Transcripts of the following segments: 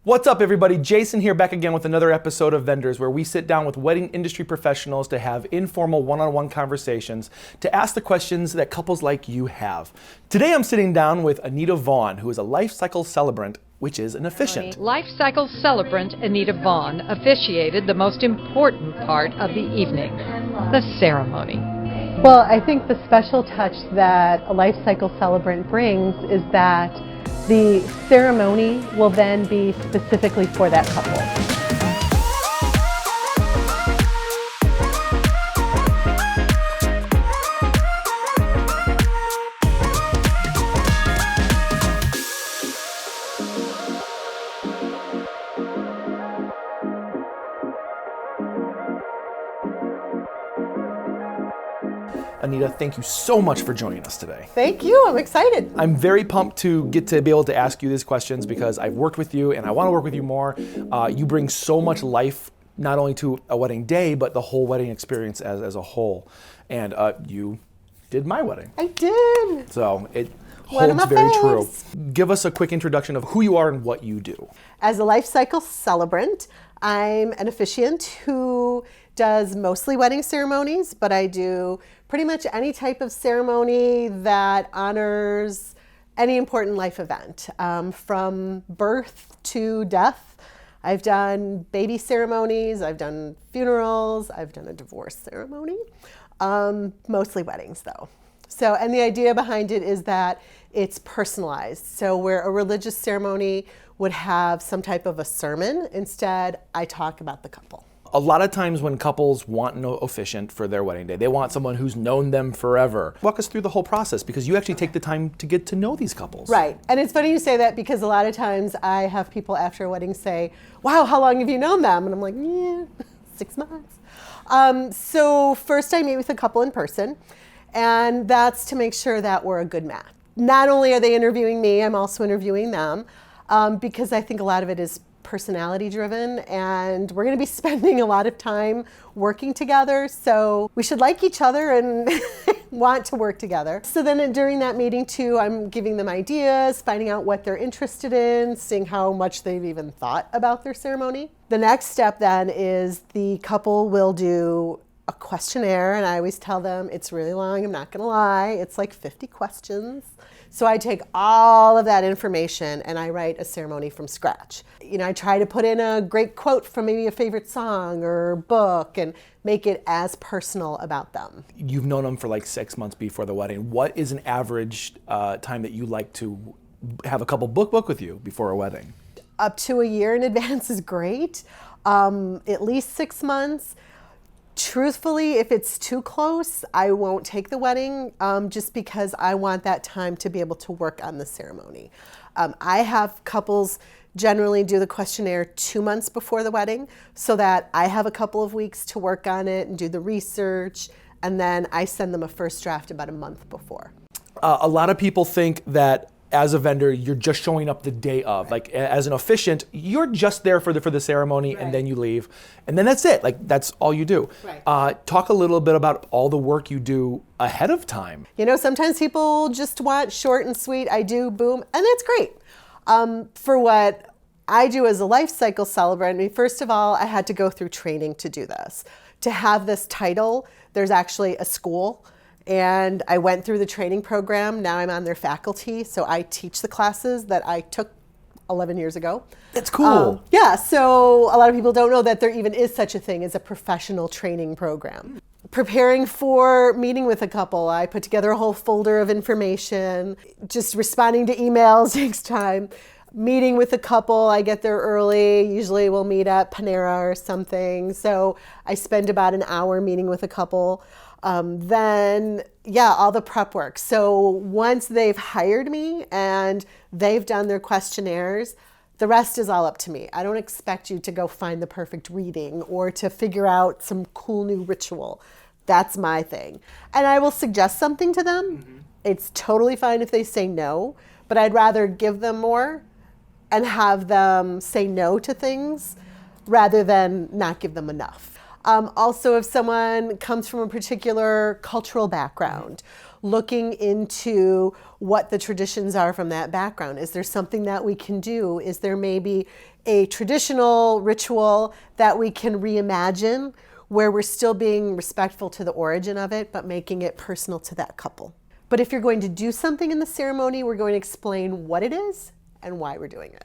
What's up, everybody? Jason here, back again with another episode of Vendors, where we sit down with wedding industry professionals to have informal one-on-one conversations to ask the questions that couples like you have. Today I'm sitting down with Anita Vaughan, who is a Life-Cycle Celebrant, which is an officiant. Life-Cycle Celebrant Anita Vaughan officiated the most important part of the evening, the ceremony. Well, I think the special touch that a Life-Cycle Celebrant brings is that the ceremony will then be specifically for that couple. Anita, thank you so much for joining us today. Thank you, I'm excited. I'm very pumped to get to be able to ask you these questions because I've worked with you and I want to work with you more. You bring so much life, not only to a wedding day, but the whole wedding experience as a whole. And you did my wedding. I did. So it holds very true. Give us a quick introduction of who you are and what you do. As a Life-Cycle Celebrant, I'm an officiant who does mostly wedding ceremonies, but I do pretty much any type of ceremony that honors any important life event, from birth to death. I've done baby ceremonies, I've done funerals, I've done a divorce ceremony, mostly weddings though. So, and the idea behind it is that it's personalized. So where a religious ceremony would have some type of a sermon, instead I talk about the couple. A lot of times when couples want an officiant for their wedding day, they want someone who's known them forever. Walk us through the whole process, because you actually take the time to get to know these couples. Right, and it's funny you say that because a lot of times I have people after a wedding say, wow, how long have you known them? And I'm like, yeah, 6 months. So first I meet with a couple in person, and that's to make sure that we're a good match. Not only are they interviewing me, I'm also interviewing them, because I think a lot of it is personality driven, and we're going to be spending a lot of time working together, so we should like each other and want to work together. So then during that meeting too, I'm giving them ideas, finding out what they're interested in, seeing how much they've even thought about their ceremony. The next step then is the couple will do a questionnaire, and I always tell them it's really long, I'm not going to lie, it's like 50 questions. So I take all of that information and I write a ceremony from scratch. You know, I try to put in a great quote from maybe a favorite song or book and make it as personal about them. You've known them for like 6 months before the wedding. What is an average time that you like to have a couple book with you before a wedding? Up to a year in advance is great. At least 6 months. Truthfully, if it's too close, I won't take the wedding, just because I want that time to be able to work on the ceremony. I have couples generally do the questionnaire 2 months before the wedding so that I have a couple of weeks to work on it and do the research, and then I send them a first draft about a month before. A lot of people think that as a vendor, you're just showing up the day of. Like as an officiant, you're just there for the ceremony, and then you leave. And then that's it, like that's all you do. Talk a little bit about all the work you do ahead of time. You know, sometimes people just want short and sweet, I do, boom, and that's great. For what I do as a Life-Cycle Celebrant, I mean, first of all, I had to go through training to do this. To have this title, there's actually a school, and I went through the training program. Now I'm on their faculty, so I teach the classes that I took 11 years ago. That's cool. Yeah, so a lot of people don't know that there even is such a thing as a professional training program. Preparing for meeting with a couple, I put together a whole folder of information. Just responding to emails takes time. Meeting with a couple, I get there early. Usually we'll meet at Panera or something. So I spend about an hour meeting with a couple. Then, yeah, all the prep work. So once they've hired me and they've done their questionnaires, the rest is all up to me. I don't expect you to go find the perfect reading or to figure out some cool new ritual. That's my thing. And I will suggest something to them. It's totally fine if they say no, but I'd rather give them more and have them say no to things rather than not give them enough. Also, if someone comes from a particular cultural background, looking into what the traditions are from that background. Is there something that we can do? Is there maybe a traditional ritual that we can reimagine, where we're still being respectful to the origin of it, but making it personal to that couple. But if you're going to do something in the ceremony, we're going to explain what it is and why we're doing it.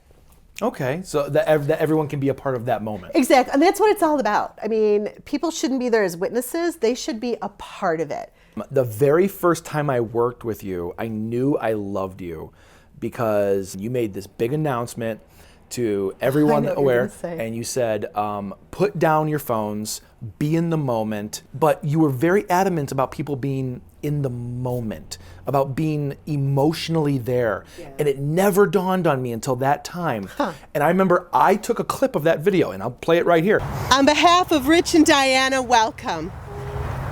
Okay, so that everyone can be a part of that moment. Exactly, and that's what it's all about. I mean, people shouldn't be there as witnesses, they should be a part of it. The very first time I worked with you, I knew I loved you because you made this big announcement to everyone aware, and you said, put down your phones, be in the moment, but you were very adamant about people being in the moment, about being emotionally there. Yeah. And it never dawned on me until that time. And I remember I took a clip of that video, and I'll play it right here. On behalf of Rich and Diana, welcome.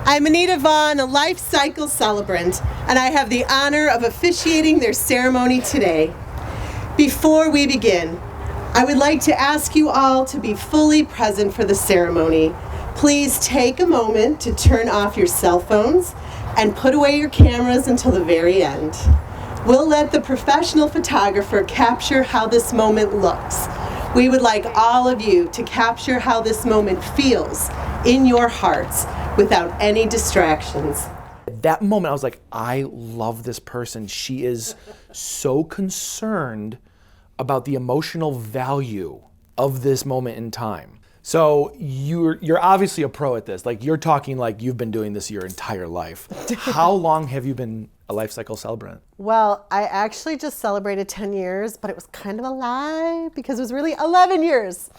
I'm Anita Vaughan, a Life-Cycle Celebrant, and I have the honor of officiating their ceremony today. Before we begin, I would like to ask you all to be fully present for the ceremony. Please take a moment to turn off your cell phones and put away your cameras until the very end. We'll let the professional photographer capture how this moment looks. We would like all of you to capture how this moment feels in your hearts without any distractions. At that moment, I was like, I love this person. She is so concerned about the emotional value of this moment in time. So you're obviously a pro at this. Like, you're talking like you've been doing this your entire life. How long have you been a Life-Cycle Celebrant? Well, I actually just celebrated 10 years, but it was kind of a lie because it was really 11 years.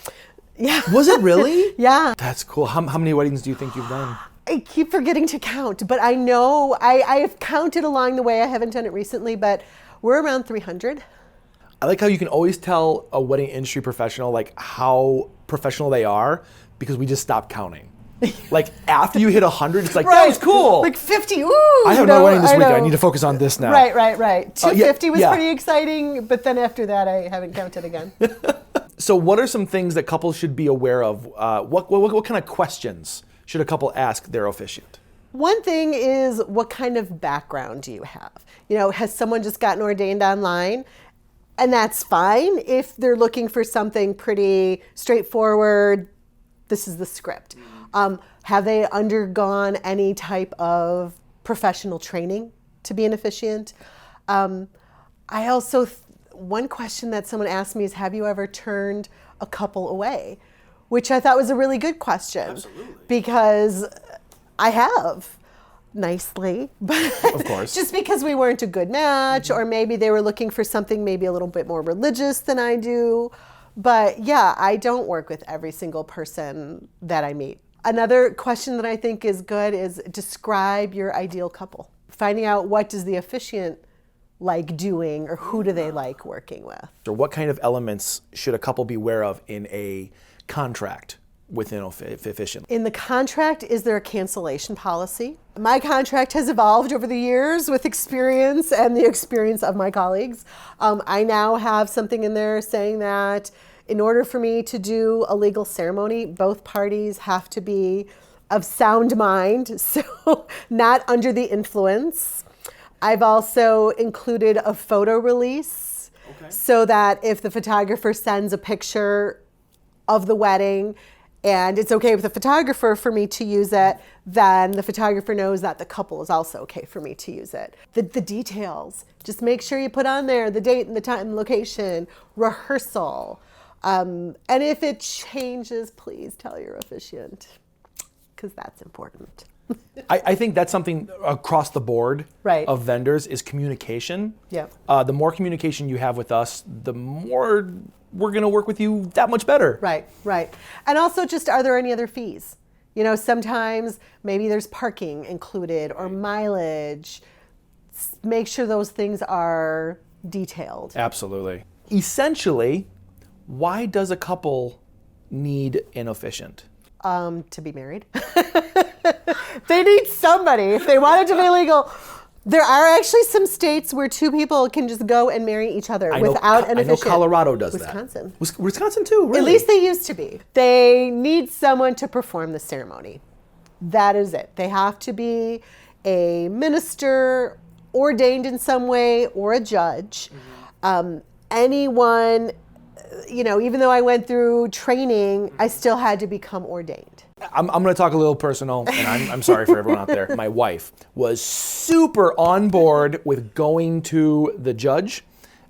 Yeah. Was it really? Yeah. That's cool. How many weddings do you think you've done? I keep forgetting to count, but I know I have counted along the way. I haven't done it recently, but we're around 300. I like how you can always tell a wedding industry professional like how professional they are because we just stop counting. Like after you hit 100, it's like, right. That was cool. Like 50, ooh. I have no wedding this week. I need to focus on this now. Right. 250 was pretty exciting, but then after that, I haven't counted again. So what are some things that couples should be aware of? What kind of questions should a couple ask their officiant? One thing is, what kind of background do you have? You know, has someone just gotten ordained online? And that's fine if they're looking for something pretty straightforward. This is the script. Have they undergone any type of professional training to be an officiant? I also, one question that someone asked me is, have you ever turned a couple away? Which I thought was a really good question. Absolutely. Because I have. Nicely, but of course, just because we weren't a good match, or maybe they were looking for something maybe a little bit more religious than I do. But yeah, I don't work with every single person that I meet. Another question that I think is good is describe your ideal couple. Finding out what does the officiant like doing, or who do they like working with. Or what kind of elements should a couple be aware of in a contract within officiant? In the contract, is there a cancellation policy? My contract has evolved over the years with experience and the experience of my colleagues. I now have something in there saying that in order for me to do a legal ceremony, both parties have to be of sound mind, so not under the influence. I've also included a photo release, so that if the photographer sends a picture of the wedding, and it's okay with the photographer for me to use it, then the photographer knows that the couple is also okay for me to use it. The details, just make sure you put on there the date and the time and location, rehearsal. And if it changes, please tell your officiant, because that's important. I think that's something across the board of vendors is communication. Yeah. The more communication you have with us, the more we're going to work with you that much better. Right. And also, just, are there any other fees? You know, sometimes maybe there's parking included or mileage. Make sure those things are detailed. Absolutely. Essentially, why does a couple need an officiant? To be married. They need somebody. If they want it to be legal. There are actually some states where two people can just go and marry each other without an officiant. I know Colorado does Wisconsin. that. Wisconsin too, really? At least they used to be. They need someone to perform the ceremony. That is it. They have to be a minister, ordained in some way, or a judge. Anyone even though I went through training, I still had to become ordained. I'm going to talk a little personal, and I'm sorry for everyone out there. My wife was super on board with going to the judge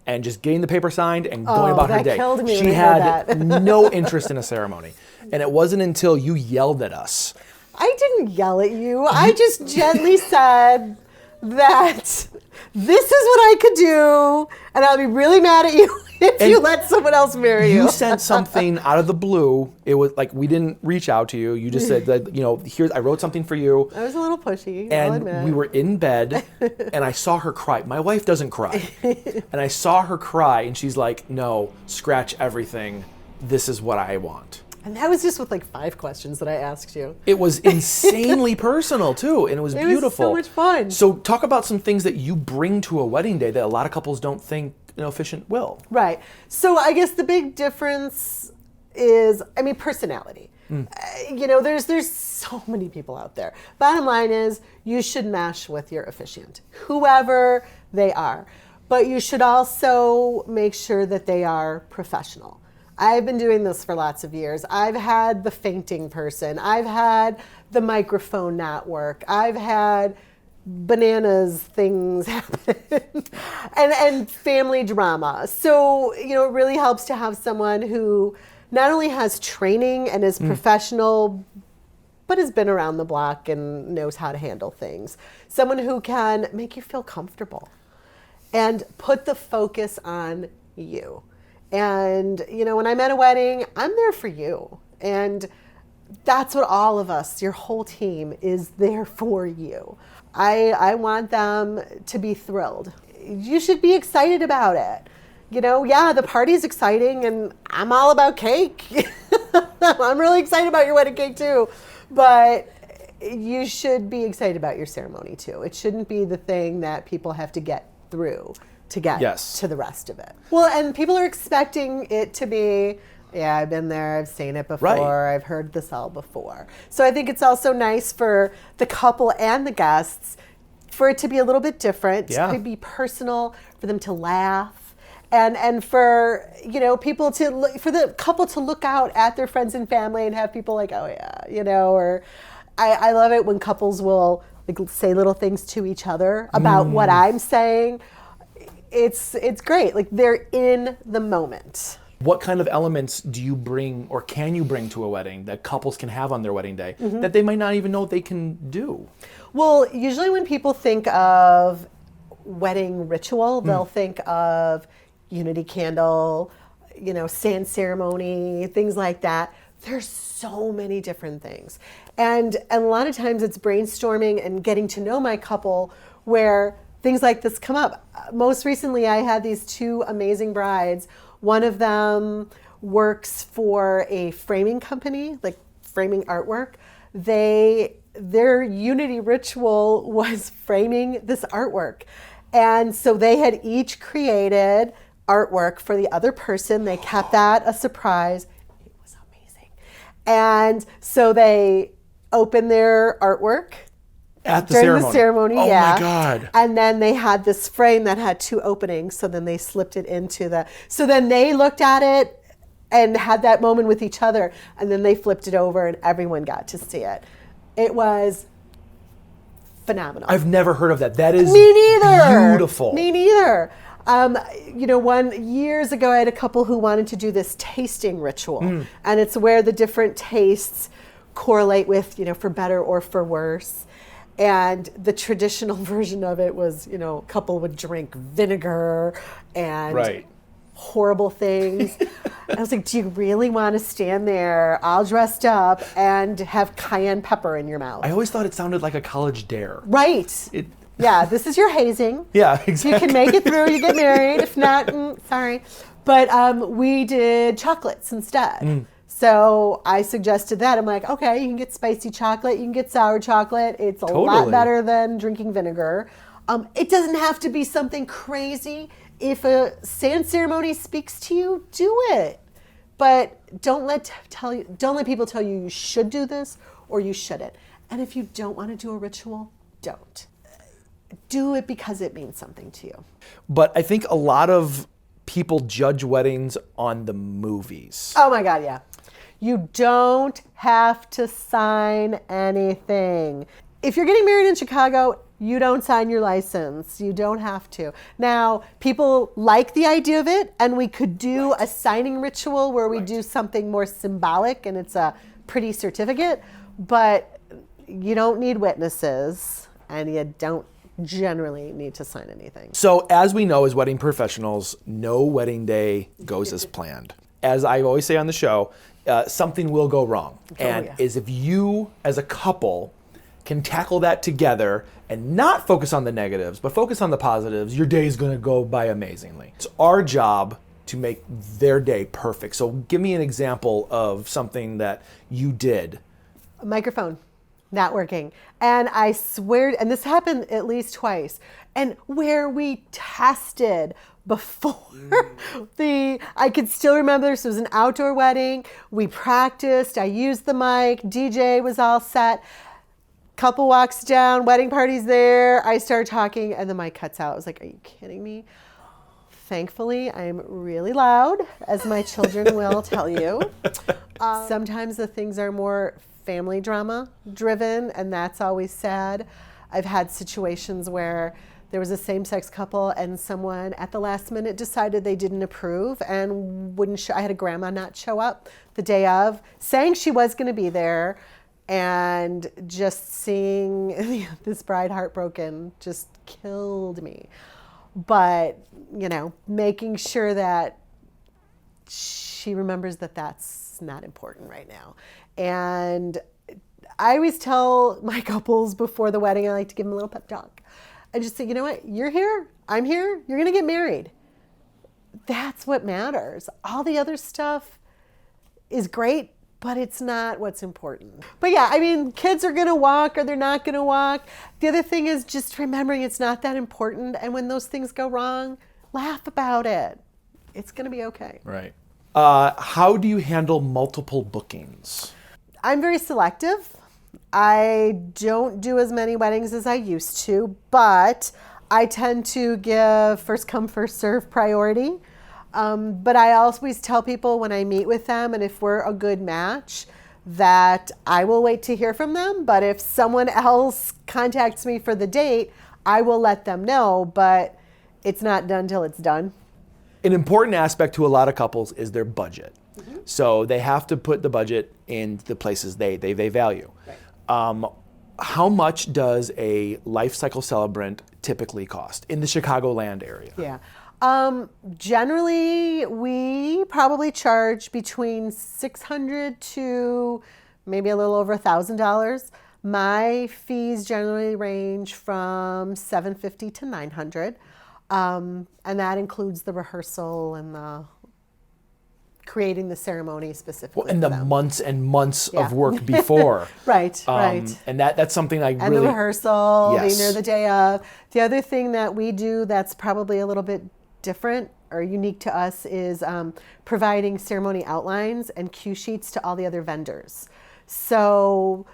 and just getting the paper signed and going about her that day. killed me She when I heard had that. no interest in a ceremony. And it wasn't until you yelled at us. I didn't yell at you. I just gently said that this is what I could do, and I'll be really mad at you if you let someone else marry you. You sent something out of the blue. It was like we didn't reach out to you. You just said that, here, I wrote something for you. I was a little pushy, I'll admit. And we were in bed, and I saw her cry. My wife doesn't cry. And I saw her cry, and she's like, no, scratch everything. This is what I want. And that was just with like 5 questions that I asked you. It was insanely personal too, and it was beautiful. It was so much fun. So talk about some things that you bring to a wedding day that a lot of couples don't think an officiant will. Right. So I guess the big difference is, personality. There's so many people out there. Bottom line is, you should mesh with your officiant, whoever they are. But you should also make sure that they are professional. I've been doing this for lots of years. I've had the fainting person. I've had the microphone not work. I've had bananas things happen and family drama. So, it really helps to have someone who not only has training and is professional, but has been around the block and knows how to handle things. Someone who can make you feel comfortable and put the focus on you. And, when I'm at a wedding, I'm there for you. And that's what all of us, your whole team, is there for you. I want them to be thrilled. You should be excited about it. The party's exciting, and I'm all about cake. I'm really excited about your wedding cake too. But you should be excited about your ceremony too. It shouldn't be the thing that people have to get through to get to the rest of it. Well, and people are expecting it to be, I've been there, I've seen it before, I've heard this all before. So I think it's also nice for the couple and the guests for it to be a little bit different, to be personal, for them to laugh, and for people for the couple to look out at their friends and family and have people like, or I love it when couples will say little things to each other about what I'm saying. It's great. They're in the moment. What kind of elements do you bring or can you bring to a wedding that couples can have on their wedding day that they might not even know they can do? Well, usually when people think of wedding ritual, they'll think of unity candle, sand ceremony, things like that. There's so many different things. And a lot of times it's brainstorming and getting to know my couple where things like this come up. Most recently, I had these 2 amazing brides. One of them works for a framing company, framing artwork. Their unity ritual was framing this artwork. And so they had each created artwork for the other person. They kept that a surprise. It was amazing. And so they opened their artwork during the ceremony, oh my God. And then they had this frame that had 2 openings, so then they slipped it into so then they looked at it and had that moment with each other, and then they flipped it over and everyone got to see it. It was phenomenal. I've never heard of that. That is Me neither. Beautiful. Me neither. Years ago, I had a couple who wanted to do this tasting ritual, and it's where the different tastes correlate with, for better or for worse. And the traditional version of it was, a couple would drink vinegar and horrible things. I was like, do you really want to stand there all dressed up and have cayenne pepper in your mouth? I always thought it sounded like a college dare. Right. Yeah, this is your hazing. Yeah, exactly. You can make it through, you get married. If not, sorry. But we did chocolates instead. So I suggested that. I'm like, okay, you can get spicy chocolate, you can get sour chocolate. It's a lot better than drinking vinegar. It doesn't have to be something crazy. If a sand ceremony speaks to you, do it. But don't let people tell you you should do this or you shouldn't. And if you don't want to do a ritual, don't. Do it because it means something to you. But I think a lot of people judge weddings on the movies. Oh my God, yeah. You don't have to sign anything. If you're getting married in Chicago, you don't sign your license. You don't have to. Now, people like the idea of it, and we could do a signing ritual where we do something more symbolic and it's a pretty certificate, but you don't need witnesses and you don't generally need to sign anything. So as we know as wedding professionals, no wedding day goes as planned. As I always say on the show, something will go wrong. Is if you as a couple can tackle that together and not focus on the negatives, but focus on the positives, your day is going to go by amazingly. It's our job to make their day perfect. So give me an example of something that you did. A microphone not working. And I swear, and this happened at least twice, and where we tested before I could still remember this was an outdoor wedding. We practiced, I used the mic, DJ was all set. Couple walks down, wedding party's there. I start talking and the mic cuts out. I was like, are you kidding me? Thankfully, I'm really loud, as my children will tell you. Sometimes the things are more family drama driven, and that's always sad. I've had situations where there was a same-sex couple and someone at the last minute decided they didn't approve and wouldn't I had a grandma not show up the day of, saying she was going to be there. And just seeing this bride heartbroken just killed me. But, making sure that she remembers that that's not important right now. And I always tell my couples before the wedding, I like to give them a little pep talk. I just say, you know what, you're here, I'm here, you're gonna get married. That's what matters. All the other stuff is great, but it's not what's important. But yeah, I mean, kids are gonna walk or they're not gonna walk. The other thing is just remembering it's not that important. And when those things go wrong, laugh about it. It's gonna be okay. Right. How do you handle multiple bookings? I'm very selective. I don't do as many weddings as I used to, but I tend to give first come, first serve priority. But I always tell people when I meet with them, and if we're a good match, that I will wait to hear from them. But if someone else contacts me for the date, I will let them know, but it's not done till it's done. An important aspect to a lot of couples is their budget. Mm-hmm. So they have to put the budget in the places they value. Right. How much does a Life-Cycle Celebrant typically cost in the Chicagoland area? Yeah. Generally, we probably charge between $600 to maybe a little over $1,000. My fees generally range from $750 to $900, and that includes the rehearsal and the creating the ceremony specifically. Well, and the months and months of work before. Right, right. And that's something I really... And the rehearsal, yes. being there the day of. The other thing that we do that's probably a little bit different or unique to us is providing ceremony outlines and cue sheets to all the other vendors. So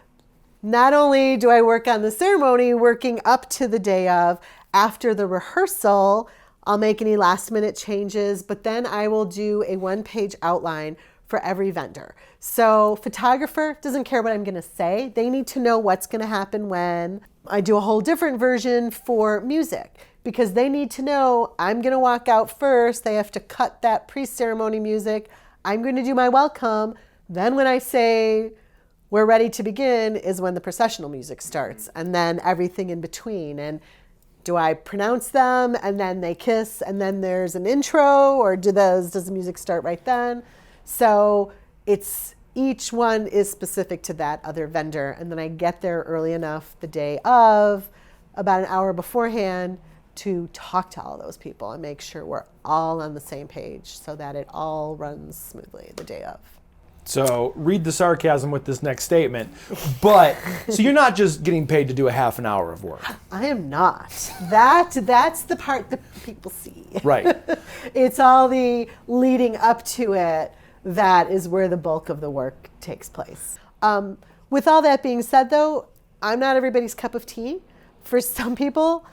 not only do I work on the ceremony, working up to the day of, after the rehearsal, I'll make any last minute changes, but then I will do a one-page outline for every vendor. So photographer doesn't care what I'm gonna say. They need to know what's gonna happen when. I do a whole different version for music because they need to know I'm gonna walk out first. They have to cut that pre-ceremony music. I'm gonna do my welcome. Then when I say we're ready to begin is when the processional music starts, and then everything in between. And do I pronounce them and then they kiss and then there's an intro, or does the music start right then? So each one is specific to that other vendor, and then I get there early enough the day of, about an hour beforehand, to talk to all those people and make sure we're all on the same page so that it all runs smoothly the day of. So read the sarcasm with this next statement. But, so you're not just getting paid to do a half an hour of work. I am not. That's the part that people see. Right. It's all the leading up to it that is where the bulk of the work takes place. With all that being said, though, I'm not everybody's cup of tea. For some people,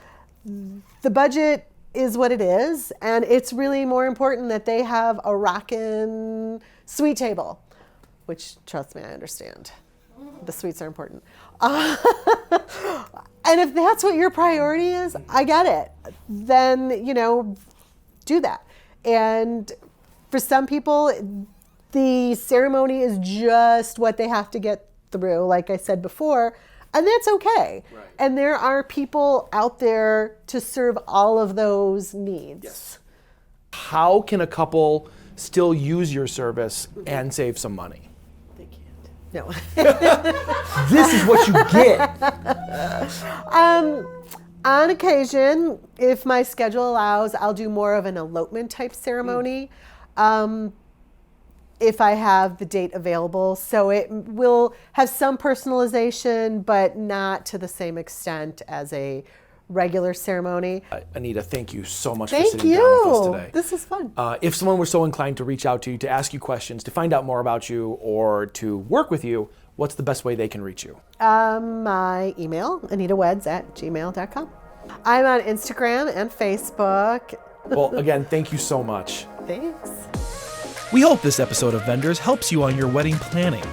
the budget is what it is. And it's really more important that they have a rockin' sweet table, which, trust me, I understand. The sweets are important. And if that's what your priority is, I get it. Then, do that. And for some people, the ceremony is just what they have to get through, like I said before, and that's okay. Right. And there are people out there to serve all of those needs. Yes. How can a couple still use your service and save some money? They can't. No. This is what you get. On occasion, if my schedule allows, I'll do more of an elopement type ceremony. If I have the date available. So it will have some personalization, but not to the same extent as a regular ceremony. Anita, thank you so much for Thank sitting down with us today. This was fun. If someone were so inclined to reach out to you, to ask you questions, to find out more about you, or to work with you, what's the best way they can reach you? My email, AnitaWeds@gmail.com. I'm on Instagram and Facebook. Well, again, thank you so much. Thanks. We hope this episode of Vendors helps you on your wedding planning.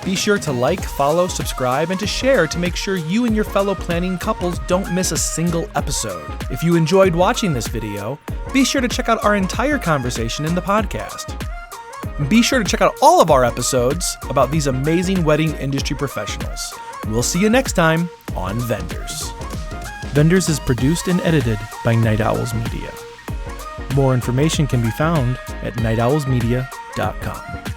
Be sure to like, follow, subscribe, and to share to make sure you and your fellow planning couples don't miss a single episode. If you enjoyed watching this video, be sure to check out our entire conversation in the podcast. And be sure to check out all of our episodes about these amazing wedding industry professionals. We'll see you next time on Vendors. Vendors is produced and edited by Night Owls Media. More information can be found at nightowlsmedia.com.